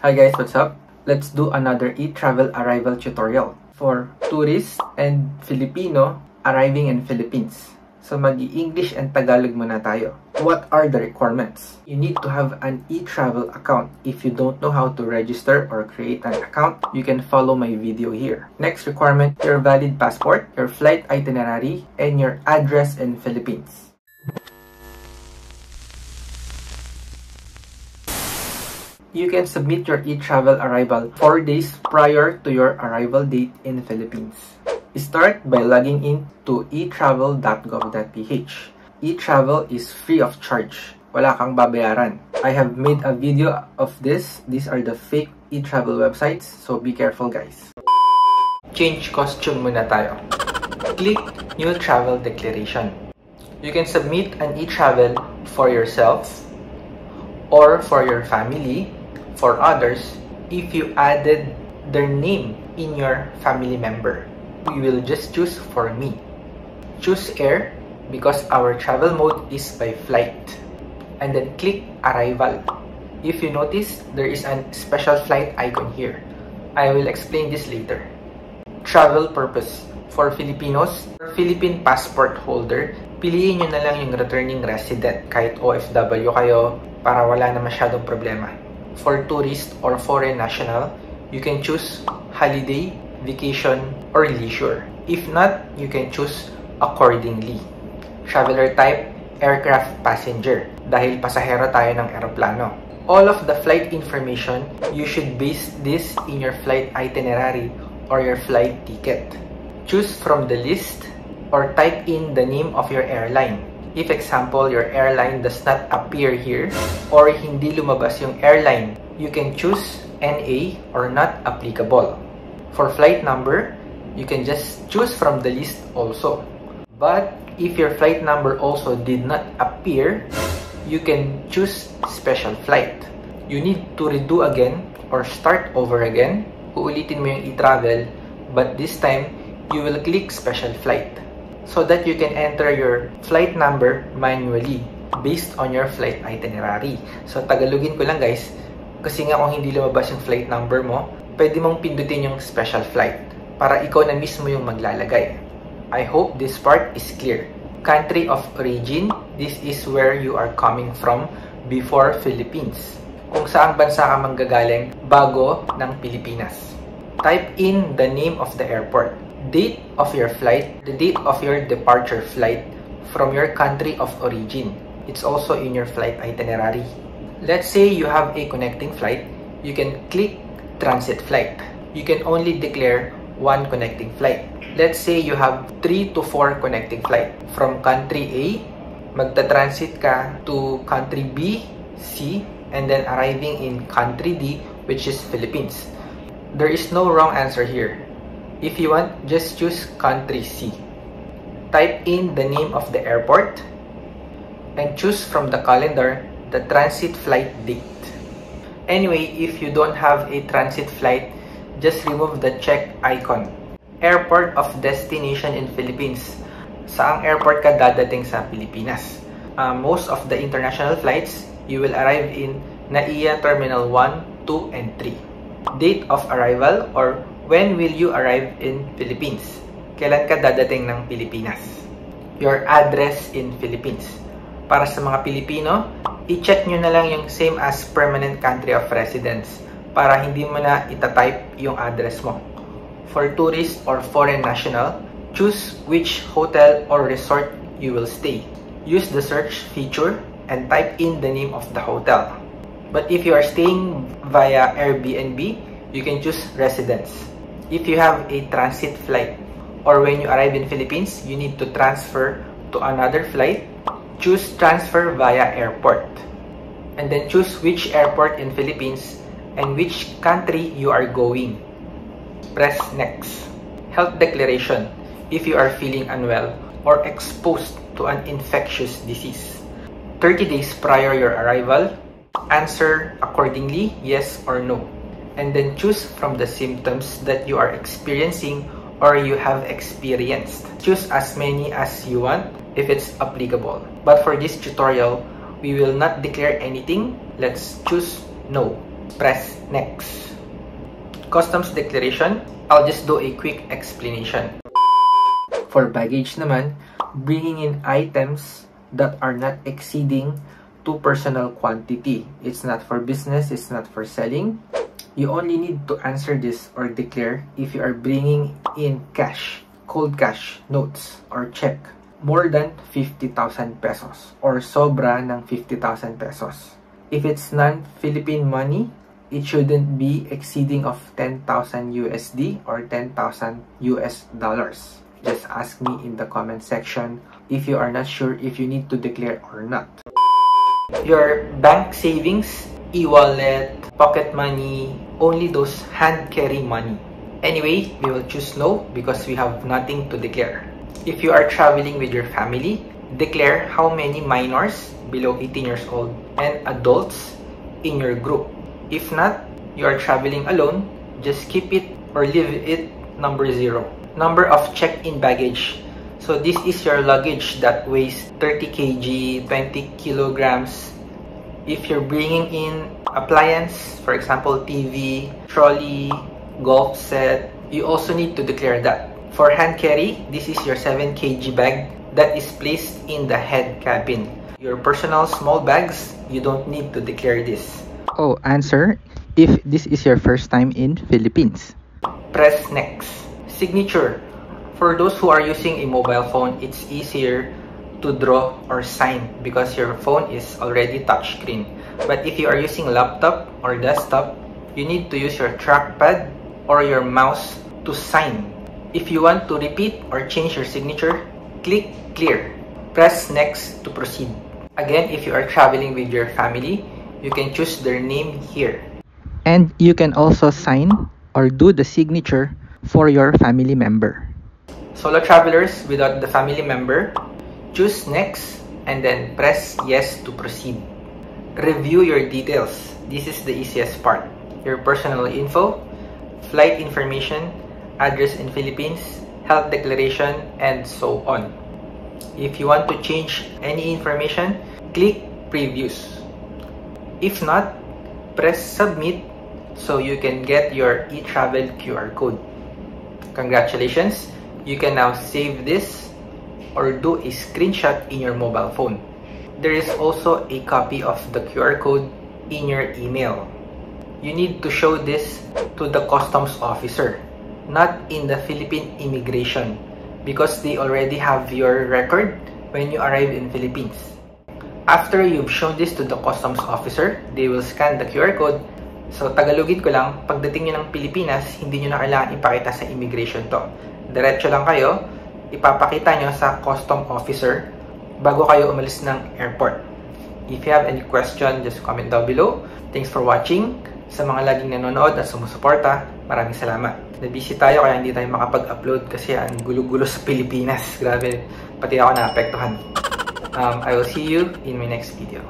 Hi guys, what's up? Let's do another e-travel arrival tutorial for tourists and Filipino arriving in Philippines. So mag-i-English and Tagalog muna tayo. What are the requirements? You need to have an e-travel account. If you don't know how to register or create an account, you can follow my video here. Next requirement, your valid passport, your flight itinerary, and your address in Philippines. You can submit your e-travel arrival 4 days prior to your arrival date in Philippines. Start by logging in to etravel.gov.ph. E-travel is free of charge. Wala kang babayaran. I have made a video of this. These are the fake e-travel websites, so be careful guys. Change costume muna tayo. Click New Travel Declaration. You can submit an e-travel for yourself or for your family. For others, if you added their name in your family member, we will just choose for me. Choose air because our travel mode is by flight. And then click arrival. If you notice, there is a special flight icon here. I will explain this later. Travel purpose. For Filipinos, for Philippine passport holder, piliin nyo na lang yung returning resident kahit OFW kayo para wala na masyadong problema. For tourist or foreign national, you can choose holiday, vacation, or leisure. If not, you can choose accordingly. Traveler type, aircraft passenger, dahil pasahero tayo ng eroplano. All of the flight information, you should base this in your flight itinerary or your flight ticket. Choose from the list or type in the name of your airline. If example, your airline does not appear here or hindi lumabas yung airline, you can choose NA or not applicable. For flight number, you can just choose from the list also. But if your flight number also did not appear, you can choose special flight. You need to redo again or start over again. Uulitin mo yung e-travel, but this time, you will click special flight, so that you can enter your flight number manually based on your flight itinerary. So, Tagalogin ko lang guys, kasi nga kung hindi lumabas yung flight number mo, pwede mong pindutin yung special flight para ikaw na mismo yung maglalagay. I hope this part is clear. Country of origin, this is where you are coming from before Philippines. Kung saang bansa ka manggagaling bago ng Pilipinas. Type in the name of the airport. Date of your flight, the date of your departure flight from your country of origin. It's also in your flight itinerary. Let's say you have a connecting flight, you can click transit flight. You can only declare one connecting flight. Let's say you have 3 to 4 connecting flight. From country A, magta-transit ka to country B, C, and then arriving in country D, which is Philippines. There is no wrong answer here. If you want, just choose country C. Type in the name of the airport and choose from the calendar the transit flight date. Anyway, if you don't have a transit flight, just remove the check icon. Airport of destination in Philippines. Saang airport ka dadating sa Pilipinas? Most of the international flights, you will arrive in NAIA Terminal 1, 2, and 3. Date of arrival or when will you arrive in Philippines? Kailan ka dadating ng Pilipinas? Your address in Philippines. Para sa mga Pilipino, i-check nyo na lang yung same as permanent country of residence para hindi mo na itatype yung address mo. For tourist or foreign national, choose which hotel or resort you will stay. Use the search feature and type in the name of the hotel. But if you are staying via Airbnb, you can choose residence. If you have a transit flight or when you arrive in Philippines, you need to transfer to another flight, choose transfer via airport. And then choose which airport in Philippines and which country you are going. Press next. Health declaration. If you are feeling unwell or exposed to an infectious disease. 30 days prior your arrival, answer accordingly, yes or no. And then choose from the symptoms that you are experiencing or you have experienced. Choose as many as you want if it's applicable. But for this tutorial, we will not declare anything. Let's choose no. press next. Customs declaration, I'll just do a quick explanation. For baggage naman, bringing in items that are not exceeding to personal quantity. It's not for business, it's not for selling. You only need to answer this or declare if you are bringing in cash, cold cash, notes, or check more than 50,000 pesos or sobra ng 50,000 pesos. If it's non-Philippine money, it shouldn't be exceeding of 10,000 USD or 10,000 US dollars. Just ask me in the comment section if you are not sure if you need to declare or not. Your bank savings, e-wallet, pocket money, only those hand carry money. Anyway, we will choose no because we have nothing to declare. If you are traveling with your family, declare how many minors below 18 years old and adults in your group. If not, you are traveling alone, just keep it or leave it number 0. Number of check-in baggage. So this is your luggage that weighs 30 kg, 20 kilograms. If you're bringing in appliance, for example, TV, trolley, golf set, you also need to declare that. For hand carry, this is your 7 kg bag that is placed in the head cabin. Your personal small bags, you don't need to declare this. Oh, answer if this is your first time in Philippines. Press next. Signature. For those who are using a mobile phone, it's easier to draw or sign because your phone is already touchscreen. But if you are using laptop or desktop, you need to use your trackpad or your mouse to sign. If you want to repeat or change your signature, click clear. Press next to proceed. Again, if you are traveling with your family, you can choose their name here. And you can also sign or do the signature for your family member. Solo travelers without the family member, choose next and then press yes to proceed. Review your details. This is the easiest part. Your personal info, flight information, address in Philippines, health declaration, and so on. If you want to change any information, click previews. If not, press submit so you can get your e-travel QR code. Congratulations! You can now save this or do a screenshot in your mobile phone. There is also a copy of the QR code in your email. You need to show this to the customs officer, not in the Philippine immigration, because they already have your record when you arrive in Philippines. After you've shown this to the customs officer, they will scan the QR code. So Tagalogin ko lang, pagdating nyo ng Pilipinas, hindi nyo na kailangan ipakita sa immigration to. Diretso lang kayo, ipapakita nyo sa custom officer bago kayo umalis ng airport. If you have any question, just comment down below. Thanks for watching. Sa mga laging nanonood at sumusuporta, maraming salamat. Na-busy tayo kaya hindi tayo makapag-upload kasi ang gulo-gulo sa Pilipinas. Grabe, pati ako naapektuhan. I will see you in my next video.